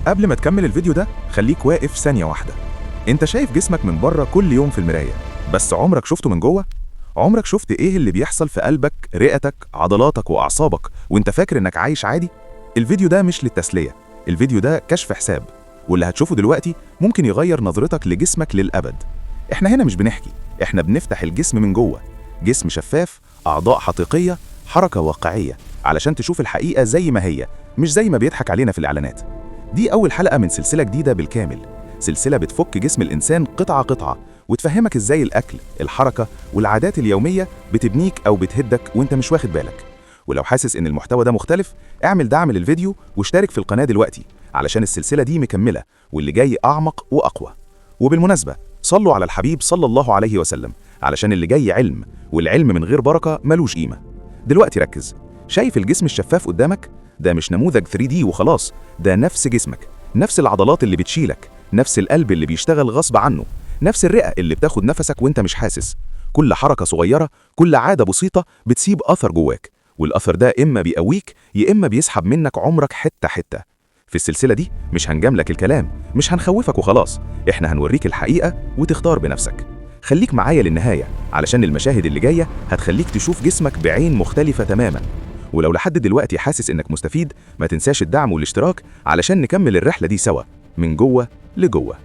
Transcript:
قبل ما تكمل الفيديو ده خليك واقف ثانية واحدة. انت شايف جسمك من بره كل يوم في المراية، بس عمرك شفته من جوه؟ عمرك شفت ايه اللي بيحصل في قلبك، رئتك، عضلاتك واعصابك وانت فاكر انك عايش عادي؟ الفيديو ده مش للتسلية، الفيديو ده كشف حساب، واللي هتشوفه دلوقتي ممكن يغير نظرتك لجسمك للأبد. احنا هنا مش بنحكي، احنا بنفتح الجسم من جوه، جسم شفاف، اعضاء حقيقية، حركة واقعية، علشان تشوف الحقيقة زي ما هي، مش زي ما بيضحك علينا في الإعلانات. دي أول حلقة من سلسلة جديدة بالكامل، سلسلة بتفك جسم الإنسان قطعة قطعة وتفهمك إزاي الأكل، الحركة والعادات اليومية بتبنيك أو بتهدك وإنت مش واخد بالك. ولو حاسس إن المحتوى ده مختلف، اعمل دعم للفيديو واشترك في القناة دلوقتي، علشان السلسلة دي مكملة واللي جاي أعمق وأقوى. وبالمناسبة صلوا على الحبيب صلى الله عليه وسلم، علشان اللي جاي علم، والعلم من غير بركة ملوش قيمة. دلوقتي ركز، شايف الجسم الشفاف قدامك؟ ده مش نموذج 3D وخلاص، ده نفس جسمك، نفس العضلات اللي بتشيلك، نفس القلب اللي بيشتغل غصب عنه، نفس الرئة اللي بتاخد نفسك وانت مش حاسس. كل حركة صغيرة، كل عادة بسيطة بتسيب أثر جواك، والأثر ده إما بيقويك يا إما بيسحب منك عمرك حتة حتة. في السلسلة دي مش هنجاملك الكلام، مش هنخوفك وخلاص، احنا هنوريك الحقيقة وتختار بنفسك. خليك معايا للنهاية، علشان المشاهد اللي جاية هتخليك تشوف جسمك بعين مختلفة تماما. ولو لحد دلوقتي حاسس انك مستفيد، ما تنساش الدعم والاشتراك علشان نكمل الرحلة دي سوا من جوه لجوه.